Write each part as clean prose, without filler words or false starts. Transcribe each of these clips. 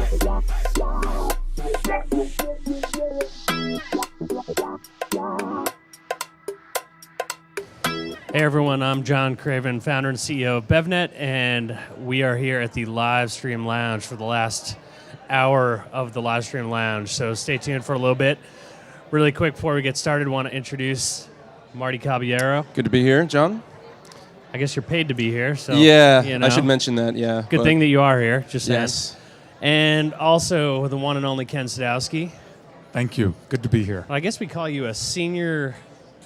Hey everyone, I'm John Craven, founder and CEO of BevNet, and we are here at the Livestream Lounge for the last hour of the Livestream Lounge. So stay tuned for a little bit. Really quick before we get started, I want to introduce Marty Caballero. Good to be here, John. I guess you're paid to be here, so yeah, you know. I should mention that. Yeah, good thing that you are here. Just saying. Yes. And also the one and only Ken Sadowsky. Thank you. Good to be here. I guess we call you a senior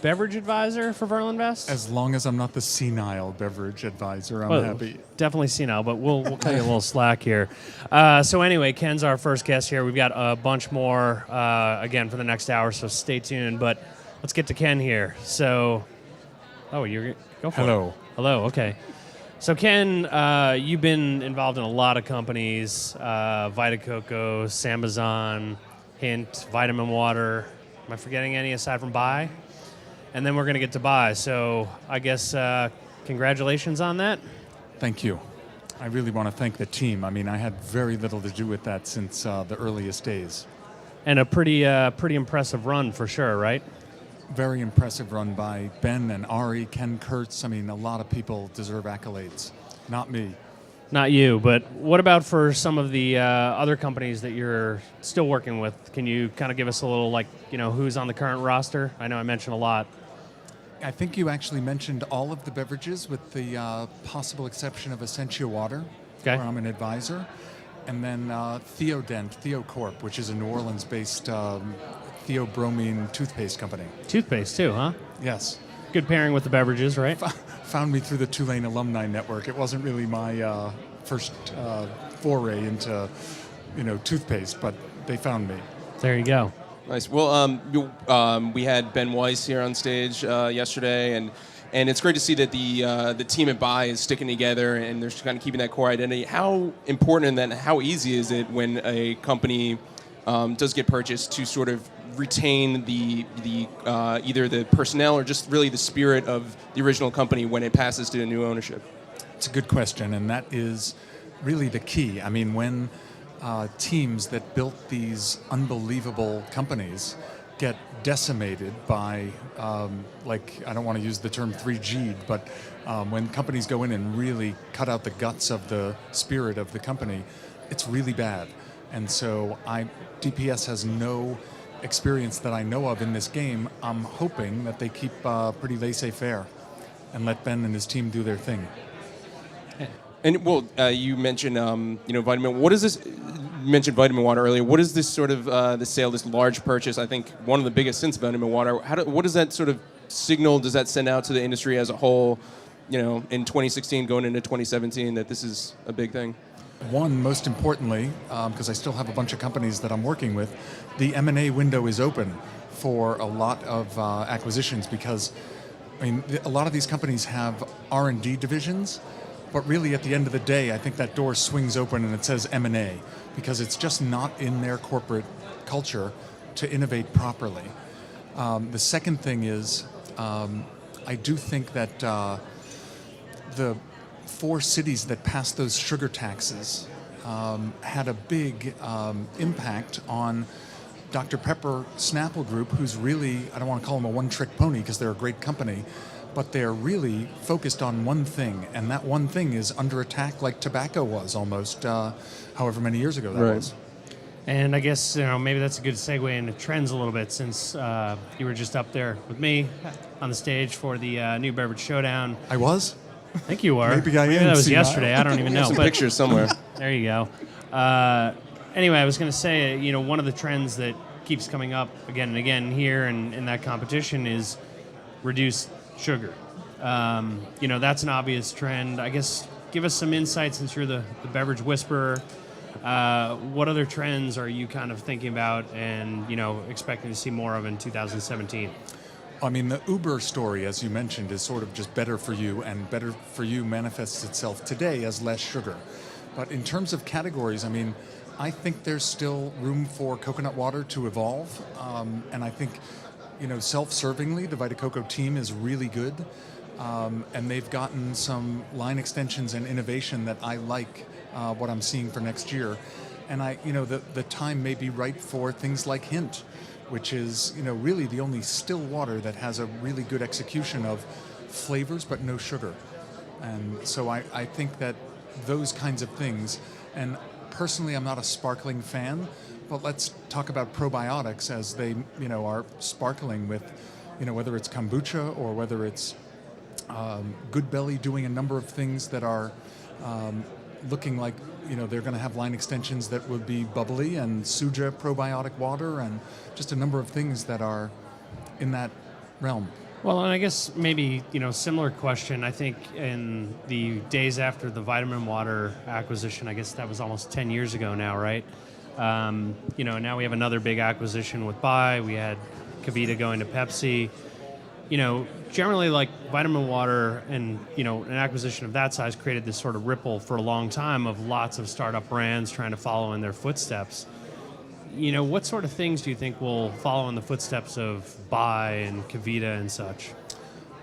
beverage advisor for Verlinvest? As long as I'm not the senile beverage advisor, I'm happy. Definitely senile, but we'll cut you a little slack here. So anyway, Ken's our first guest here. We've got a bunch more, again, for the next hour, so stay tuned. But let's get to Ken here. So, you're go for it. Hello, okay. So Ken, you've been involved in a lot of companies, Vita Coco, Sambazon, Hint, Vitamin Water. Am I forgetting any aside from Buy? And then we're going to get to Buy. So I guess congratulations on that. Thank you. I really want to thank the team. I mean, I had very little to do with that since the earliest days. And a pretty impressive run for sure, right? Very impressive run by Ben and Ari, Ken Kurtz. I mean, a lot of people deserve accolades. Not me. Not you, but what about for some of the other companies that you're still working with? Can you kind of give us a little, who's on the current roster? I know I mentioned a lot. I think you actually mentioned all of the beverages with the possible exception of Essentia Water, okay, where I'm an advisor. And then TheoCorp, which is a New Orleans-based theobromine toothpaste company. Toothpaste too, huh? Yes. Good pairing with the beverages, right? Found me through the Tulane Alumni Network. It wasn't really my first foray into, toothpaste, but they found me. There you go. Nice. Well, we had Ben Weiss here on stage yesterday, and it's great to see that the team at Buy is sticking together and they're kind of keeping that core identity. How important and then how easy is it when a company does get purchased to sort of retain the either the personnel or just really the spirit of the original company when it passes to a new ownership? It's a good question, and that is really the key. I mean, when teams that built these unbelievable companies get decimated by, I don't want to use the term 3G'd, but when companies go in and really cut out the guts of the spirit of the company, it's really bad. And so DPS has no experience that I know of in this game. I'm hoping that they keep pretty laissez-faire and let Ben and his team do their thing. And you mentioned vitamin. What is this? You mentioned Vitamin Water earlier. What is this sort of the sale? This large purchase, I think one of the biggest since Vitamin Water. What does that sort of signal? Does that send out to the industry as a whole? In 2016, going into 2017, that this is a big thing. One, most importantly, because I still have a bunch of companies that I'm working with, the M&A window is open for a lot of acquisitions because, a lot of these companies have R&D divisions, but really at the end of the day, I think that door swings open and it says M&A because it's just not in their corporate culture to innovate properly. The second thing is, I do think that the 4 cities that passed those sugar taxes had a big impact on Dr. Pepper Snapple Group, who's really, I don't want to call them a one-trick pony because they're a great company, but they're really focused on one thing, and that one thing is under attack like tobacco was almost however many years ago that was. And I guess maybe that's a good segue into trends a little bit since you were just up there with me on the stage for the new Beverage Showdown. I was? I think you were. Maybe I am. Maybe that was senile. yesterday. I don't even know. Some but pictures somewhere. There you go. Anyway, I was going to say, one of the trends that keeps coming up again and again here and in that competition is reduced sugar. That's an obvious trend. I guess give us some insight since you're the beverage whisperer. What other trends are you kind of thinking about and, expecting to see more of in 2017? I mean, the Uber story, as you mentioned, is sort of just better for you, and better for you manifests itself today as less sugar. But in terms of categories, I think there's still room for coconut water to evolve. And I think, self-servingly, the Vita Coco team is really good. And they've gotten some line extensions and innovation that I like what I'm seeing for next year. And the time may be right for things like Hint, which is, really the only still water that has a really good execution of flavors but no sugar. And so I think that those kinds of things, and personally I'm not a sparkling fan, but let's talk about probiotics as they, are sparkling with, whether it's kombucha or whether it's Good Belly doing a number of things that are looking like, they're going to have line extensions that would be bubbly, and Suja probiotic water, and just a number of things that are in that realm. Well, and I guess maybe, similar question. I think in the days after the vitamin water acquisition, I guess that was almost 10 years ago now, right? Now we have another big acquisition with Bai. We had Kavita going to Pepsi. Generally, like vitamin water and, an acquisition of that size created this sort of ripple for a long time of lots of startup brands trying to follow in their footsteps. What sort of things do you think will follow in the footsteps of Bai and Kavita and such?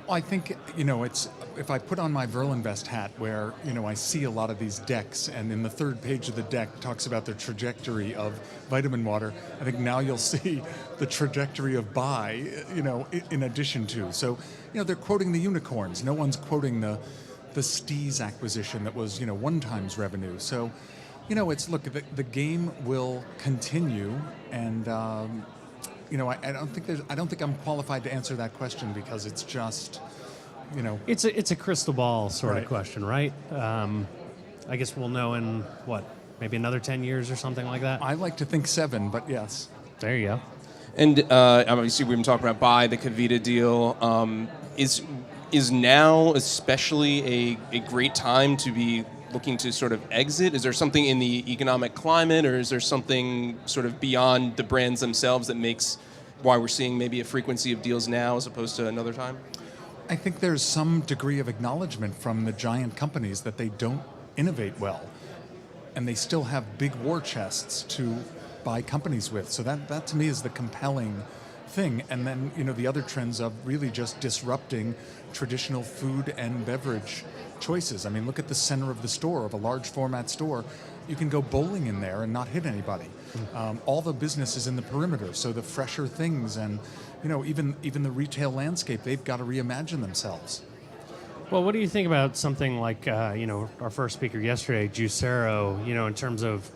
Well, I think, it's, if I put on my Verlinvest hat where, I see a lot of these decks, and in the third page of the deck talks about the trajectory of vitamin water, I think now you'll see the trajectory of Bai, in addition to. So, they're quoting the unicorns. No one's quoting the Steez acquisition that was, one times revenue. So, it's, look, the game will continue, and I don't think I'm qualified to answer that question, because it's just, It's a crystal ball sort Right. of question, right? I guess we'll know in maybe another 10 years or something like that. I like to think 7, but yes. There you go. And obviously, we've been talking about Bai, the Kavita deal. Is now especially a great time to be looking to sort of exit? Is there something in the economic climate, or is there something sort of beyond the brands themselves that makes why we're seeing maybe a frequency of deals now as opposed to another time? I think there's some degree of acknowledgement from the giant companies that they don't innovate well, and they still have big war chests to buy companies with. So that to me is the compelling thing. And then, the other trends of really just disrupting traditional food and beverage choices. I mean, look at the center of the store, of a large format store. You can go bowling in there and not hit anybody. All the business is in the perimeter, so the fresher things and, even the retail landscape, they've got to reimagine themselves. Well, what do you think about something like, our first speaker yesterday, Juicero, in terms of,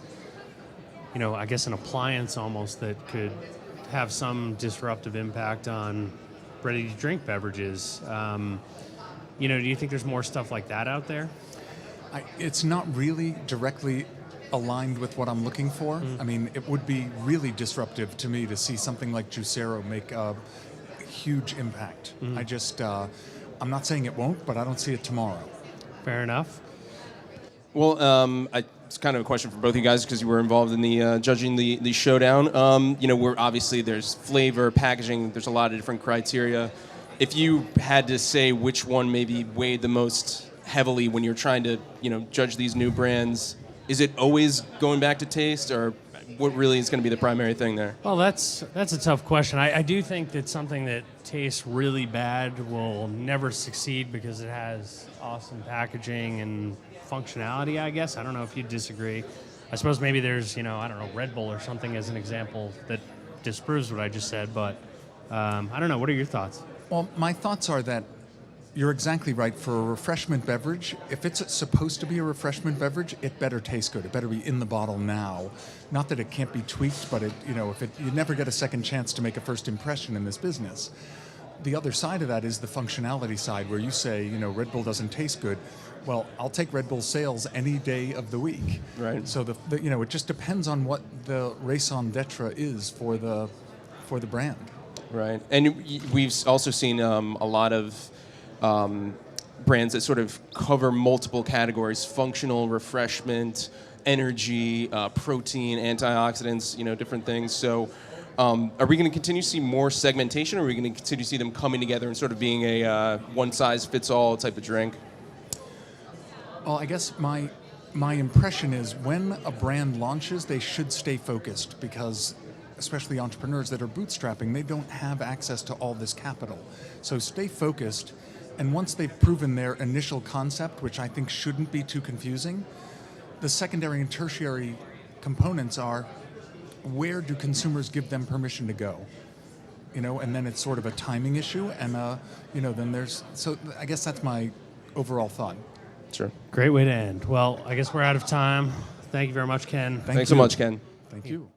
I guess an appliance almost that could have some disruptive impact on ready-to-drink beverages? Do you think there's more stuff like that out there? It's not really directly aligned with what I'm looking for. I mean, it would be really disruptive to me to see something like Juicero make a huge impact. I'm not saying it won't, but I don't see it tomorrow. Fair enough. Well, it's kind of a question for both of you guys because you were involved in the judging the showdown. Where obviously there's flavor, packaging, there's a lot of different criteria. If you had to say which one maybe weighed the most heavily when you're trying to, judge these new brands, is it always going back to taste, or what really is going to be the primary thing there? Well, that's a tough question. I do think that something that tastes really bad will never succeed because it has awesome packaging and functionality, I guess. I don't know if you disagree. I suppose maybe there's, Red Bull or something as an example that disproves what I just said, but I don't know. What are your thoughts? Well, my thoughts are that you're exactly right. For a refreshment beverage, if it's supposed to be a refreshment beverage, it better taste good. It better be in the bottle now. Not that it can't be tweaked, but you never get a second chance to make a first impression in this business. The other side of that is the functionality side, where you say, Red Bull doesn't taste good. Well, I'll take Red Bull sales any day of the week. Right. So it just depends on what the raison d'etre is for the brand. Right, and we've also seen a lot of brands that sort of cover multiple categories: functional, refreshment, energy, protein, antioxidants, different things. So are we going to continue to see more segmentation, or are we going to continue to see them coming together and sort of being a one-size-fits-all type of drink? Well, I guess my impression is when a brand launches, they should stay focused, because especially entrepreneurs that are bootstrapping, they don't have access to all this capital. So stay focused, and once they've proven their initial concept, which I think shouldn't be too confusing, the secondary and tertiary components are, where do consumers give them permission to go? And then it's sort of a timing issue, and then there's, so I guess that's my overall thought. Sure. Great way to end. Well, I guess we're out of time. Thank you very much, Ken. Thanks so much, Ken. Thank you.